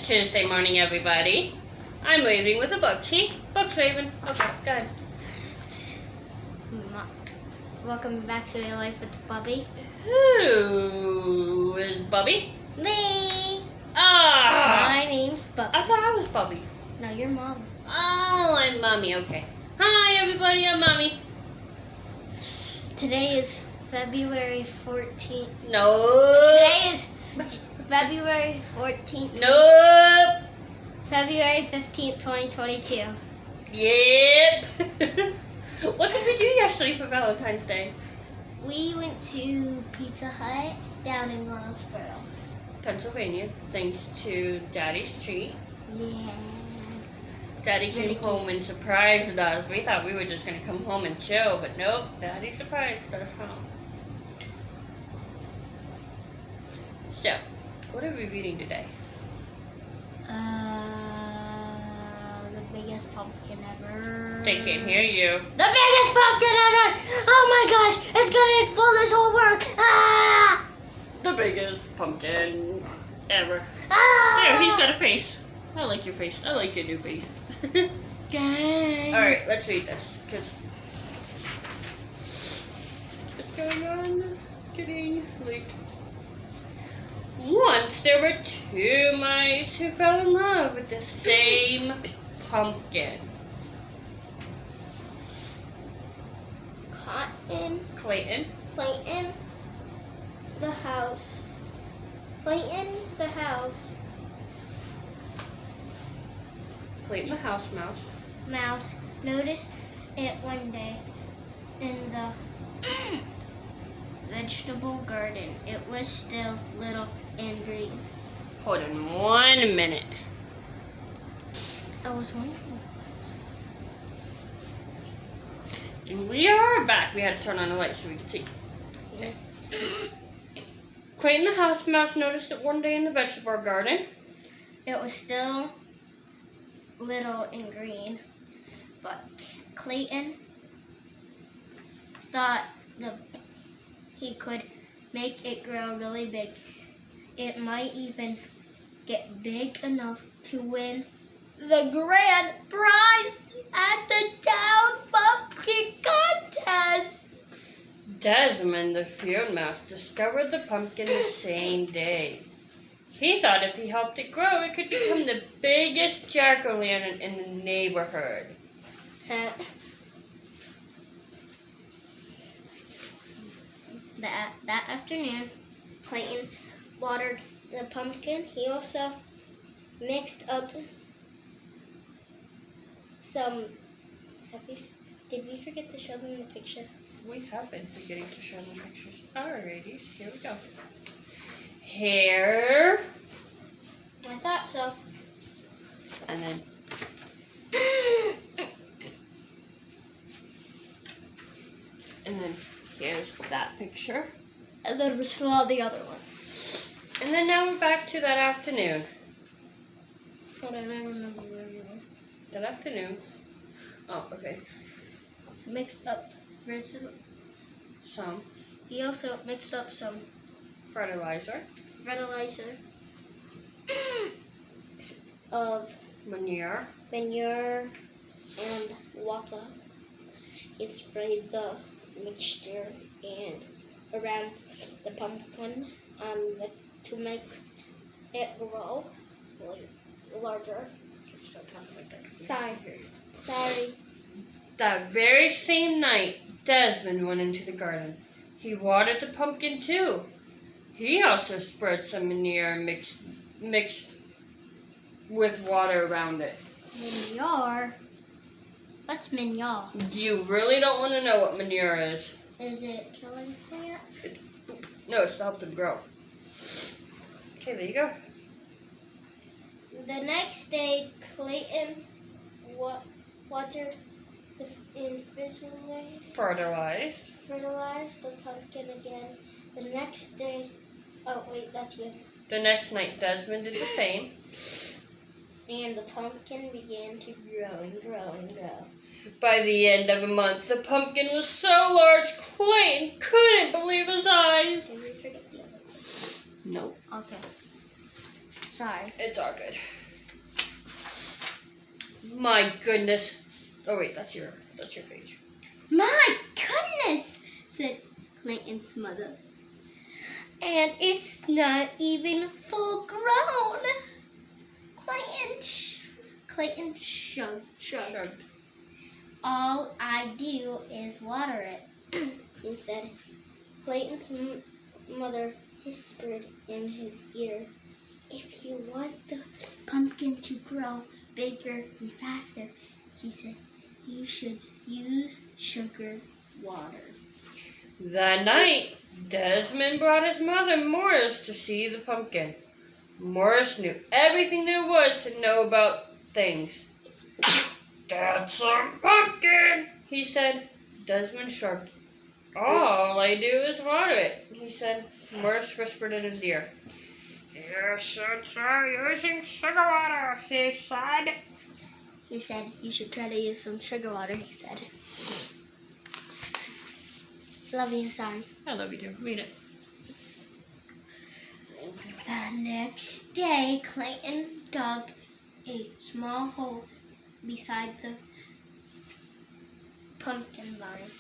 Tuesday morning, everybody. I'm waving with a book. See? Book's waving. Okay, good. Welcome back to Your Life with Bubby. Who is Bubby? Me! Ah! My name's Bubby. I thought I was Bubby. No, you're Mom. Oh, I'm Mommy. Okay. Hi, everybody. I'm Mommy. Today is February 14th. No. Today is February 14th. Nope. February 15th, 2022. Yep. What did we do yesterday for Valentine's Day? We went to Pizza Hut down in Rossboro. Pennsylvania, thanks to Daddy's treat. Yeah. Daddy came home and surprised us. We thought we were just going to come home and chill, but nope, Daddy surprised us home. So, what are we reading today? The biggest pumpkin ever. They can't hear you. The biggest pumpkin ever! Oh my gosh, it's gonna explode this whole world! Ah! The biggest pumpkin ever. Ah! There, he's got a face. I like your face. I like your new face. Alright, let's read this, because it's going on getting late. Once there were two mice who fell in love with the same pumpkin. Clayton. The house. Clayton the house. Clayton the house Mouse noticed it one day in the vegetable garden. It was still little and green. Hold on 1 minute. I was wondering. And we are back. We had to turn on the light so we could see. Okay. Clayton the house mouse noticed it one day in the vegetable garden. It was still little and green, but Clayton thought he could make it grow really big. It might even get big enough to win the grand prize at the town pumpkin contest. Desmond the field mouse discovered the pumpkin the same day. He thought if he helped it grow, it could become the biggest jack-o'-lantern in the neighborhood. That afternoon, Clayton watered the pumpkin. He also mixed up some. Did we forget to show them the picture? We have been forgetting to show them pictures. Alrighty, here we go. Here. I thought so. And then. And then here's that picture. And then we saw the other one. And then now we're back to that afternoon. Hold on, I remember where we were. That afternoon. Oh, okay. Mixed up Some He also mixed up some fertilizer. of Manure. and water. He sprayed the mixture and around the pumpkin to make it grow larger. Stop talking like that. Sorry. That very same night, Desmond went into the garden. He watered the pumpkin too. He also spread some manure mixed with water around it. Manure? What's manure? You really don't want to know what manure is. Is it killing plants? No, it's to help them grow. Okay, there you go. The next day, Clayton watered fertilized the pumpkin again. The next day, that's you. The next night, Desmond did the same. And the pumpkin began to grow and grow and grow. By the end of a month, the pumpkin was so large, Clayton couldn't believe his eyes. Did we forget the other one? Nope. Okay. Sorry. It's all good. My goodness. Oh wait, that's your page. My goodness, said Clayton's mother. And it's not even full grown. Clayton shrugged. All I do is water it, he said. Clayton's mother whispered in his ear, if you want the pumpkin to grow bigger and faster, he said, you should use sugar water. That night, Desmond brought his mother, Morris, to see the pumpkin. Morris knew everything there was to know about things. That's some pumpkin, he said. Desmond shrugged. All I do is water it, he said. Morris whispered in his ear. You should try using sugar water, he said. He said, you should try to use some sugar water, he said. Love you, sorry. I love you too. Read it. The next day, Clayton dug a small hole beside the pumpkin vine.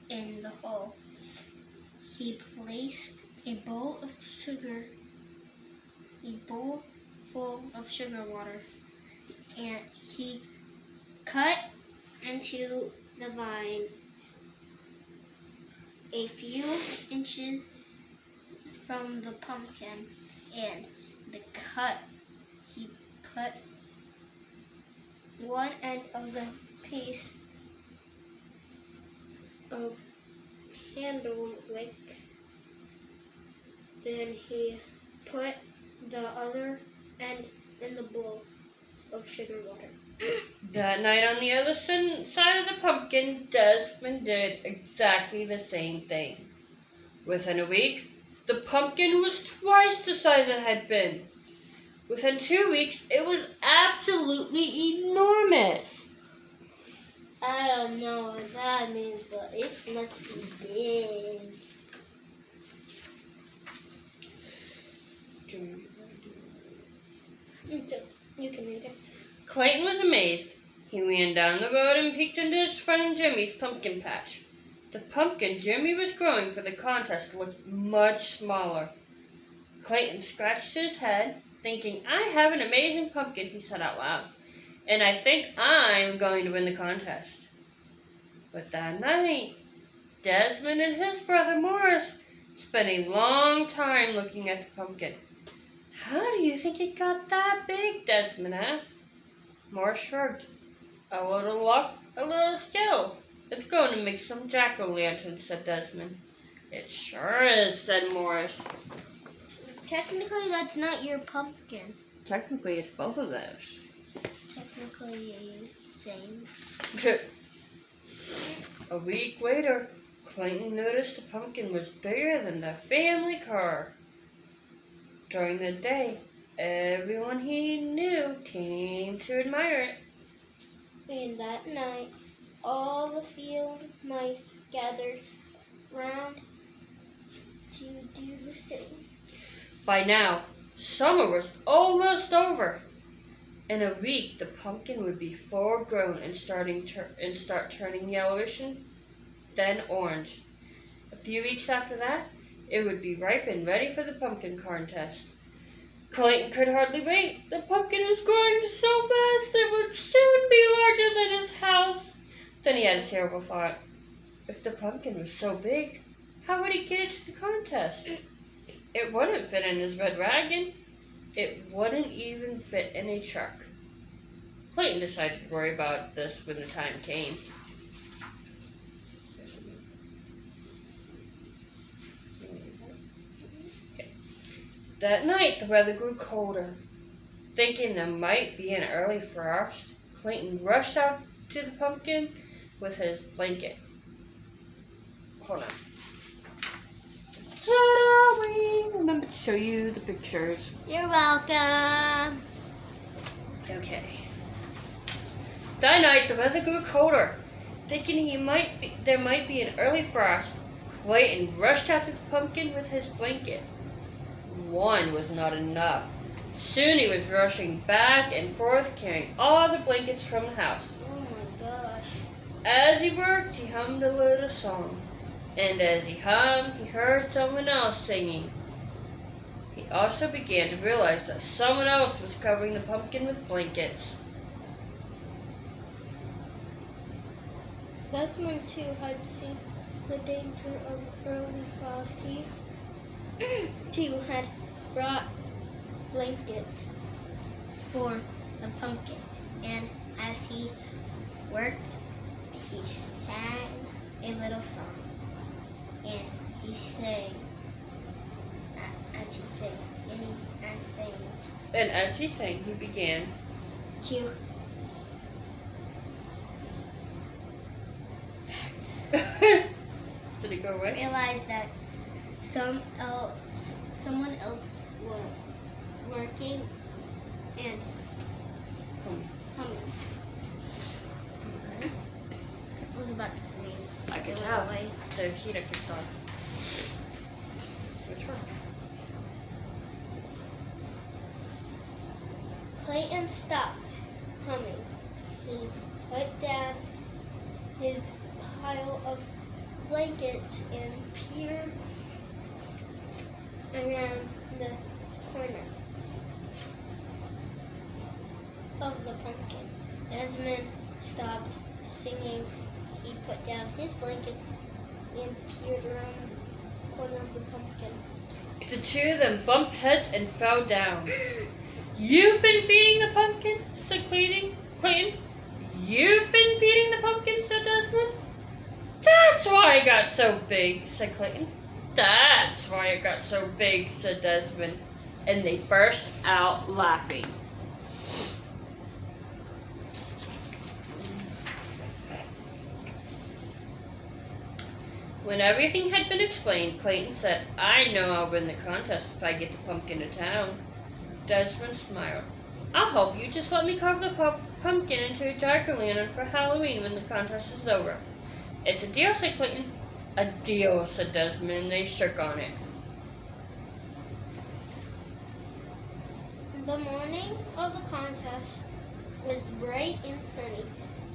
In the hole, he placed a bowl full of sugar water, and he cut into the vine a few inches from the pumpkin, and the cut he put one end of the piece of candle wick. Then he put the other end in the bowl of sugar water. That night on the other side of the pumpkin, Desmond did exactly the same thing. Within a week, the pumpkin was twice the size it had been. Within 2 weeks, it was absolutely enormous. I don't know what that means, but it must be big. You can read it. Clayton was amazed. He ran down the road and peeked into his friend Jimmy's pumpkin patch. The pumpkin Jimmy was growing for the contest looked much smaller. Clayton scratched his head, thinking, I have an amazing pumpkin, he said out loud. And I think I'm going to win the contest. But that night, Desmond and his brother Morris spent a long time looking at the pumpkin. How do you think it got that big? Desmond asked. Morris shrugged. A little luck, a little skill. It's going to make some jack-o'-lanterns, said Desmond. It sure is, said Morris. Technically, that's not your pumpkin. Technically, it's both of those. Technically, same. A week later, Clayton noticed the pumpkin was bigger than the family car. During the day, everyone he knew came to admire it. And that night, all the field mice gathered round to do the same. By now, summer was almost over. In a week, the pumpkin would be full grown and start turning yellowish and then orange. A few weeks after that, it would be ripe and ready for the pumpkin contest. Clayton could hardly wait. The pumpkin was growing so fast it would soon be larger than his house. Then he had a terrible thought. If the pumpkin was so big, how would he get it to the contest? It wouldn't fit in his red wagon. It wouldn't even fit in a truck. Clayton decided to worry about this when the time came. That night, the weather grew colder. Thinking there might be an early frost, Clayton rushed out to the pumpkin with his blanket. Hold on. Ta-da! Remember to show you the pictures. You're welcome. Okay. That night, the weather grew colder. Thinking there might be an early frost, Clayton rushed out to the pumpkin with his blanket. One was not enough. Soon he was rushing back and forth, carrying all the blankets from the house. Oh my gosh. As he worked, he hummed a little song. And as he hummed, he heard someone else singing. He also began to realize that someone else was covering the pumpkin with blankets. Desmond too had seen the danger of early frost. He too had brought blankets for the pumpkin, and as he worked, he sang a little song, and he sang as he sang, And as he sang, he began to Did it go away? realize that someone else was working and humming. I was about to sneeze. I can It tell. went away. The heater kicked on. Which one? Clayton stopped humming. He put down his pile of blankets and peered around the corner of the pumpkin. Desmond stopped singing. He put down his blankets and peered around the corner of the pumpkin. The two of them bumped heads and fell down. You've been feeding the pumpkin, said Clayton. You've been feeding the pumpkin, said Desmond. That's why it got so big, said Clayton. That's why it got so big, said Desmond. And they burst out laughing. When everything had been explained, Clayton said, I know I'll win the contest if I get the pumpkin to town. Desmond smiled. I'll help you. Just let me carve the pumpkin into a jack-o'-lantern for Halloween when the contest is over. It's a deal, said Clayton. A deal, said Desmond, and they shook on it. The morning of the contest was bright and sunny.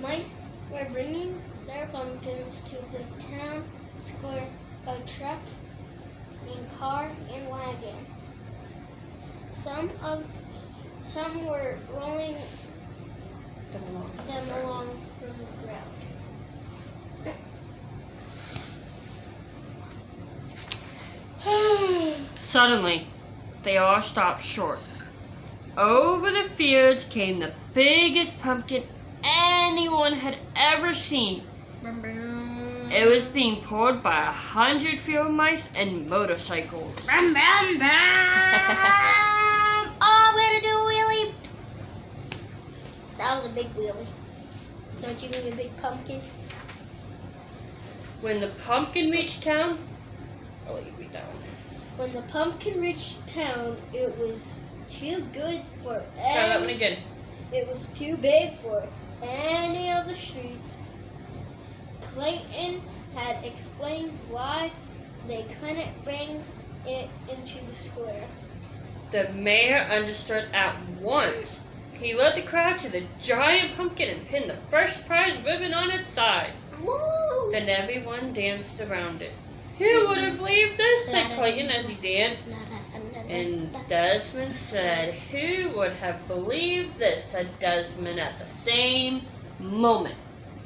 Mice were bringing their pumpkins to the town square by truck and car and wagon. Some were rolling them along from the ground. Suddenly, they all stopped short. Over the fields came the biggest pumpkin anyone had ever seen. It was being pulled by 100 field mice and motorcycles. Brum, brum, brum. Oh, I'm gonna do a wheelie. That was a big wheelie. Don't you mean a big pumpkin? When the pumpkin reached town, I'll let you read that one. When the pumpkin reached town, it was too good for Try that one again. It was too big for any of the streets. Clayton had explained why they couldn't bring it into the square. The mayor understood at once. He led the crowd to the giant pumpkin and pinned the first prize ribbon on its side. Woo! Then everyone danced around it. Who would have believed this? Said Clayton as he danced. And Desmond said, who would have believed this? Said Desmond at the same moment.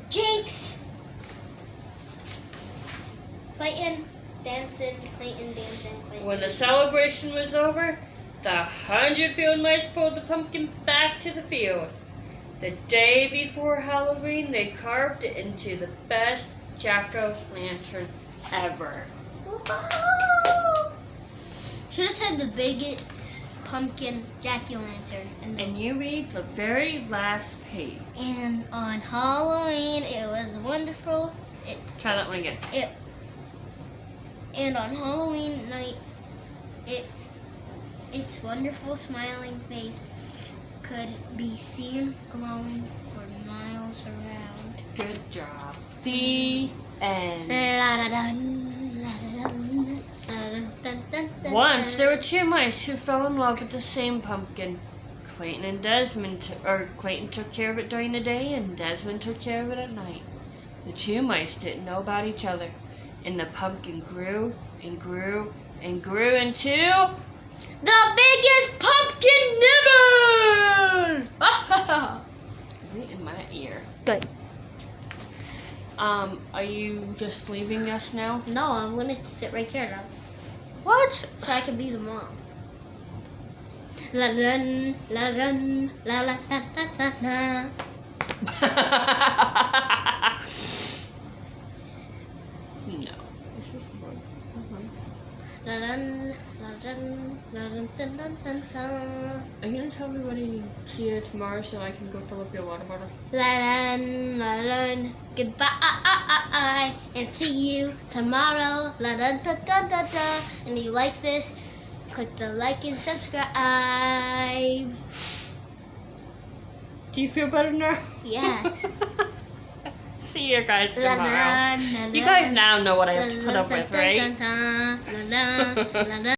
Jinx! Clayton dancing, Clayton. When the celebration was over, the 100 field mice pulled the pumpkin back to the field. The day before Halloween, they carved it into the best jack-o'-lantern ever. Whoa! Should have said the biggest pumpkin jack-o'-lantern. And you read the very last page. And on Halloween, it was wonderful. Try that one again. And on Halloween night, its wonderful smiling face could be seen glowing for miles around. Good job. The end. La-da-dun, la-da-dun, la-da-dun, dun, dun, dun. Once there were two mice who fell in love with the same pumpkin. Clayton took care of it during the day, and Desmond took care of it at night. The two mice didn't know about each other, and the pumpkin grew and grew and grew into the biggest pumpkin ever! Right in my ear. Good. Are you just leaving us now? No, I'm gonna sit right here now, What? so I can be the mom. La run, la run, la la la la la la. No. This is fun. La run, la run, la run, dun dun dun dun. Are you gonna tell everybody see you tomorrow so I can go fill up your water bottle? La run, goodbye, and see you tomorrow. La dun dun dun dun dun. And if you like this, click the like and subscribe. Do you feel better now? Yes. See you guys La tomorrow. dun, la You dun, guys now know what I have to la put up dun, with, dun, right? dun, dun, la dun, la dun.